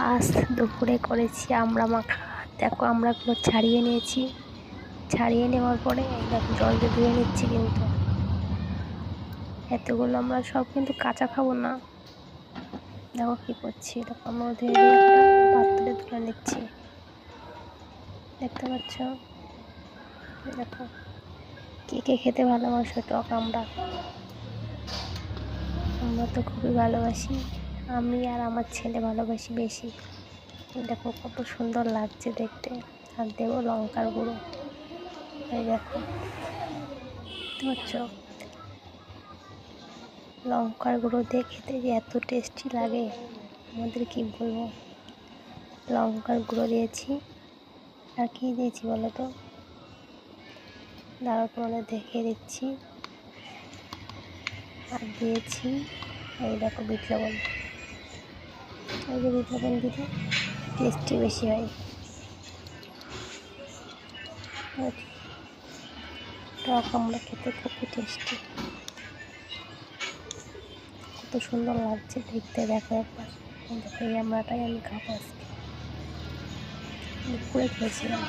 আজ দুপুরে করেছি আমড়া মাখা। দেখো আমড়াগুলো ছাড়িয়ে নিয়েছি, ছাড়িয়ে নেওয়ার পরে এই দেখো জল দিয়ে ধুয়ে নিচ্ছি। কিন্তু এতগুলো আমরা সব কিন্তু কাঁচা খাবো না। দেখো কী করছি, দেখো আমরা ধুয়ে দিয়ে একটা পাত্রে তুলে নিচ্ছি। দেখতে পাচ্ছ? দেখো কে কে খেতে ভালোবাসো টক আমড়া? আমরা তো খুবই ভালোবাসি, আমি আর আমার ছেলে ভালোবাসি বেশি। দেখো কত সুন্দর লাগছে দেখতে। আর দেবো লঙ্কার গুঁড়ো। এই দেখো, দেখতে পাচ্ছ? লঙ্কার গুঁড়ো দিয়ে খেতে যে এত টেস্টি লাগে আমাদের কি বলবো। লঙ্কার গুঁড়ো দিয়েছি, আর কি দিয়েছি বলো তো? দাঁড়াও তোমাদের দেখিয়ে দিচ্ছি। আর দিয়েছি এই দেখো বিট লবণ। এই যে বিট লবণ দিলে টেস্টি বেশি হয়। টক আমরা খেতে খুবই টেস্টি। কত সুন্দর লাগছে দেখতে, দেখো একবার। দেখো এই আমড়াটাই আমি খাবো আজকে, দুপুরে খেয়েছিলাম।